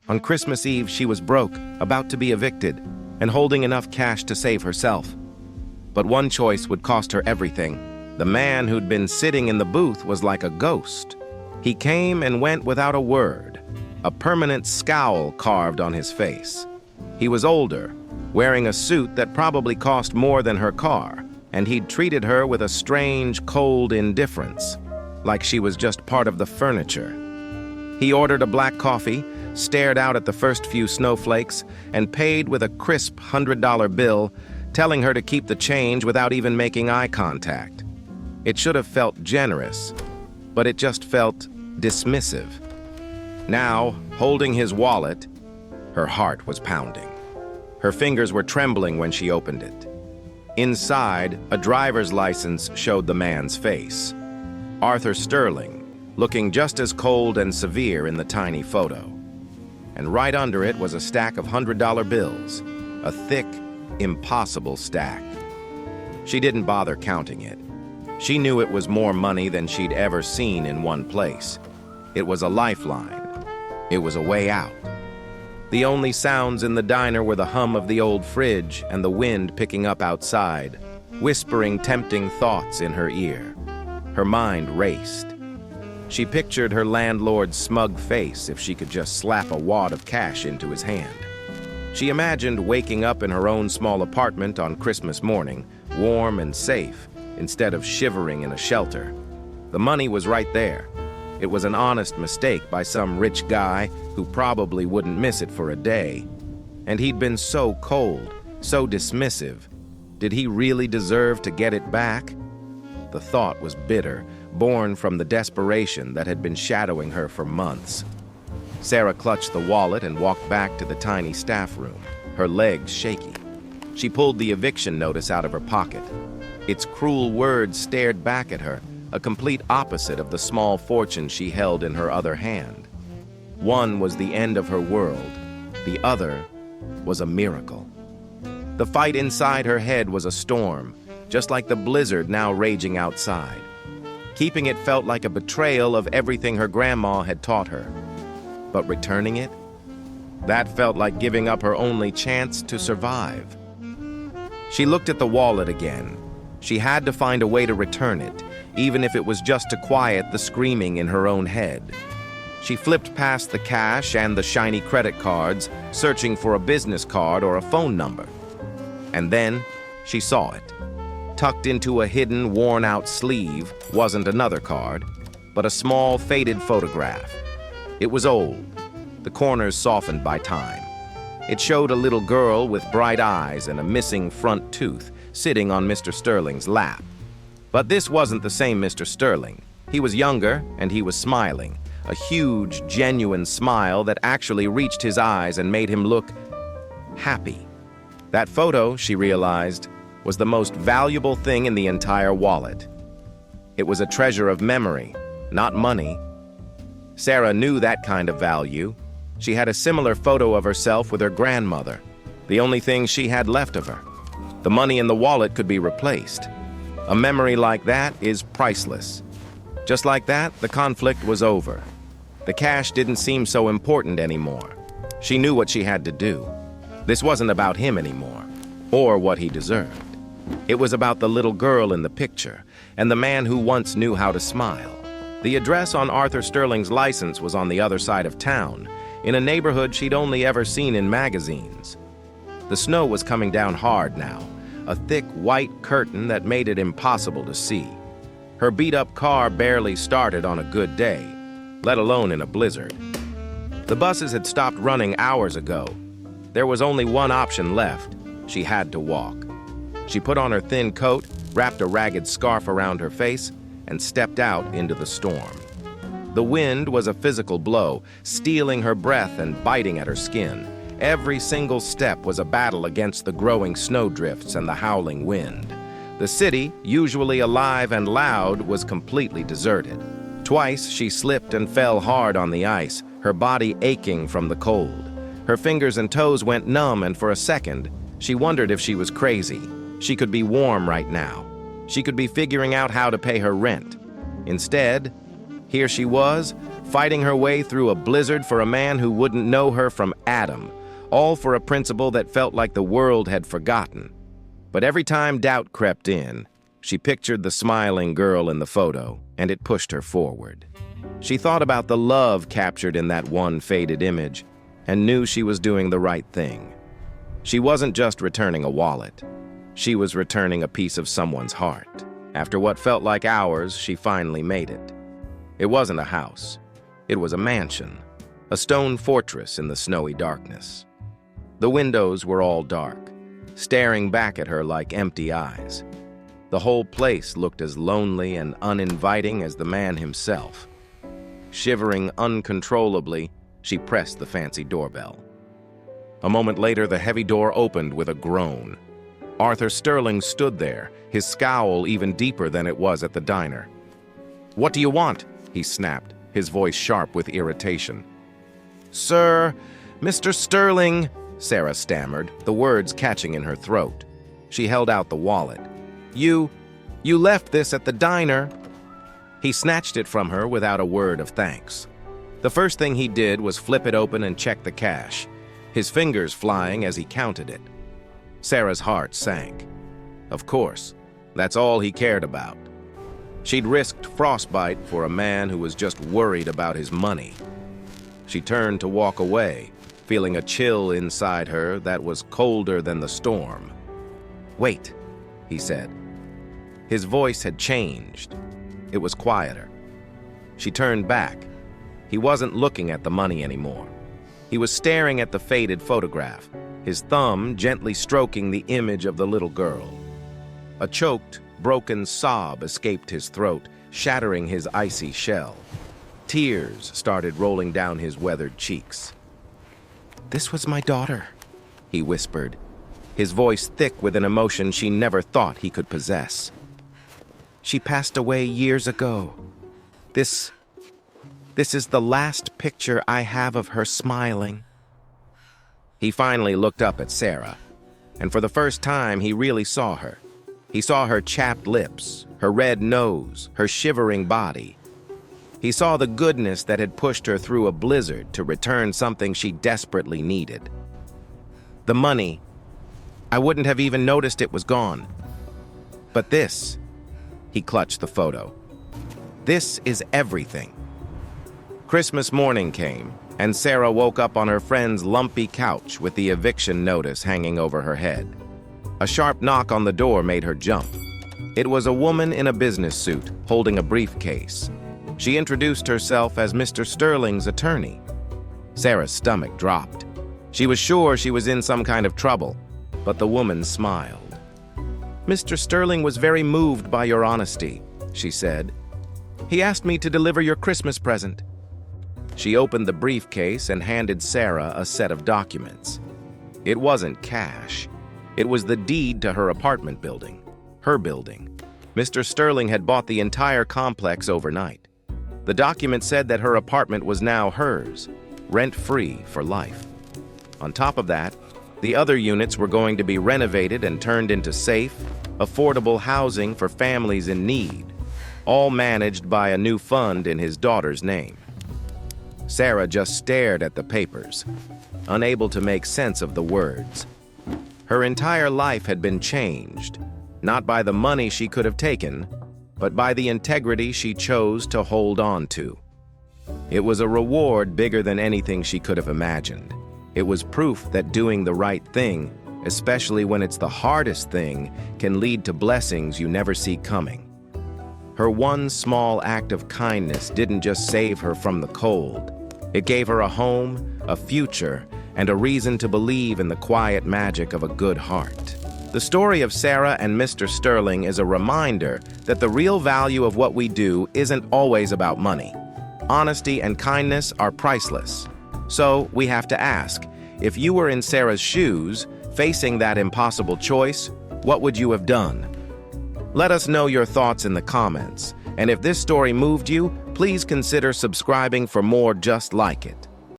On Christmas Eve, she was broke, about to be evicted, and holding enough cash to save herself. But one choice would cost her everything. The man who'd been sitting in the booth was like a ghost. He came and went without a word, a permanent scowl carved on his face. He was older, wearing a suit that probably cost more than her car, and he'd treated her with a strange, cold indifference, like she was just part of the furniture. He ordered a black coffee, stared out at the first few snowflakes, and paid with a crisp $100 bill, telling her to keep the change without even making eye contact. It should have felt generous, but it just felt dismissive. Now, holding his wallet, her heart was pounding. Her fingers were trembling when she opened it. Inside, a driver's license showed the man's face. Arthur Sterling, looking just as cold and severe in the tiny photo. And right under it was a stack of $100 bills, a thick, impossible stack. She didn't bother counting it. She knew it was more money than she'd ever seen in one place. It was a lifeline. It was a way out. The only sounds in the diner were the hum of the old fridge and the wind picking up outside, whispering tempting thoughts in her ear. Her mind raced. She pictured her landlord's smug face if she could just slap a wad of cash into his hand. She imagined waking up in her own small apartment on Christmas morning, warm and safe, instead of shivering in a shelter. The money was right there. It was an honest mistake by some rich guy who probably wouldn't miss it for a day. And he'd been so cold, so dismissive. Did he really deserve to get it back? The thought was bitter, born from the desperation that had been shadowing her for months. Sarah clutched the wallet and walked back to the tiny staff room, her legs shaky. She pulled the eviction notice out of her pocket. Its cruel words stared back at her, a complete opposite of the small fortune she held in her other hand. One was the end of her world, the other was a miracle. The fight inside her head was a storm, just like the blizzard now raging outside. Keeping it felt like a betrayal of everything her grandma had taught her. But returning it? That felt like giving up her only chance to survive. She looked at the wallet again. She had to find a way to return it, even if it was just to quiet the screaming in her own head. She flipped past the cash and the shiny credit cards, searching for a business card or a phone number. And then she saw it. Tucked into a hidden, worn-out sleeve wasn't another card, but a small, faded photograph. It was old, the corners softened by time. It showed a little girl with bright eyes and a missing front tooth sitting on Mr. Sterling's lap. But this wasn't the same Mr. Sterling. He was younger, and he was smiling, a huge, genuine smile that actually reached his eyes and made him look happy. That photo, she realized, was the most valuable thing in the entire wallet. It was a treasure of memory, not money. Sarah knew that kind of value. She had a similar photo of herself with her grandmother, the only thing she had left of her. The money in the wallet could be replaced. A memory like that is priceless. Just like that, the conflict was over. The cash didn't seem so important anymore. She knew what she had to do. This wasn't about him anymore, or what he deserved. It was about the little girl in the picture, and the man who once knew how to smile. The address on Arthur Sterling's license was on the other side of town, in a neighborhood she'd only ever seen in magazines. The snow was coming down hard now, a thick white curtain that made it impossible to see. Her beat-up car barely started on a good day, let alone in a blizzard. The buses had stopped running hours ago. There was only one option left. She had to walk. She put on her thin coat, wrapped a ragged scarf around her face, and stepped out into the storm. The wind was a physical blow, stealing her breath and biting at her skin. Every single step was a battle against the growing snowdrifts and the howling wind. The city, usually alive and loud, was completely deserted. Twice she slipped and fell hard on the ice, her body aching from the cold. Her fingers and toes went numb, and for a second, she wondered if she was crazy. She could be warm right now. She could be figuring out how to pay her rent. Instead, here she was, fighting her way through a blizzard for a man who wouldn't know her from Adam, all for a principle that felt like the world had forgotten. But every time doubt crept in, she pictured the smiling girl in the photo, and it pushed her forward. She thought about the love captured in that one faded image, and knew she was doing the right thing. She wasn't just returning a wallet. She was returning a piece of someone's heart. After what felt like hours, she finally made it. It wasn't a house. It was a mansion, a stone fortress in the snowy darkness. The windows were all dark, staring back at her like empty eyes. The whole place looked as lonely and uninviting as the man himself. Shivering uncontrollably, she pressed the fancy doorbell. A moment later, the heavy door opened with a groan. Arthur Sterling stood there, his scowl even deeper than it was at the diner. "What do you want?" he snapped, his voice sharp with irritation. "Sir, Mr. Sterling," Sarah stammered, the words catching in her throat. She held out the wallet. You left this at the diner." He snatched it from her without a word of thanks. The first thing he did was flip it open and check the cash, his fingers flying as he counted it. Sarah's heart sank. Of course, that's all he cared about. She'd risked frostbite for a man who was just worried about his money. She turned to walk away, feeling a chill inside her that was colder than the storm. "Wait," he said. His voice had changed. It was quieter. She turned back. He wasn't looking at the money anymore. He was staring at the faded photograph, his thumb gently stroking the image of the little girl. A choked, broken sob escaped his throat, shattering his icy shell. Tears started rolling down his weathered cheeks. "This was my daughter," he whispered, his voice thick with an emotion she never thought he could possess. "She passed away years ago. This is the last picture I have of her smiling." He finally looked up at Sarah, and for the first time he really saw her. He saw her chapped lips, her red nose, her shivering body. He saw the goodness that had pushed her through a blizzard to return something she desperately needed. The money, I wouldn't have even noticed it was gone. But this, he clutched the photo. This is everything. Christmas morning came, and Sarah woke up on her friend's lumpy couch with the eviction notice hanging over her head. A sharp knock on the door made her jump. It was a woman in a business suit, holding a briefcase. She introduced herself as Mr. Sterling's attorney. Sarah's stomach dropped. She was sure she was in some kind of trouble, but the woman smiled. "Mr. Sterling was very moved by your honesty," she said. "He asked me to deliver your Christmas present." She opened the briefcase and handed Sarah a set of documents. It wasn't cash. It was the deed to her apartment building, her building. Mr. Sterling had bought the entire complex overnight. The document said that her apartment was now hers, rent-free for life. On top of that, the other units were going to be renovated and turned into safe, affordable housing for families in need, all managed by a new fund in his daughter's name. Sarah just stared at the papers, unable to make sense of the words. Her entire life had been changed, not by the money she could have taken, but by the integrity she chose to hold on to. It was a reward bigger than anything she could have imagined. It was proof that doing the right thing, especially when it's the hardest thing, can lead to blessings you never see coming. Her one small act of kindness didn't just save her from the cold. It gave her a home, a future, and a reason to believe in the quiet magic of a good heart. The story of Sarah and Mr. Sterling is a reminder that the real value of what we do isn't always about money. Honesty and kindness are priceless. So we have to ask, if you were in Sarah's shoes, facing that impossible choice, what would you have done? Let us know your thoughts in the comments, and if this story moved you, please consider subscribing for more just like it.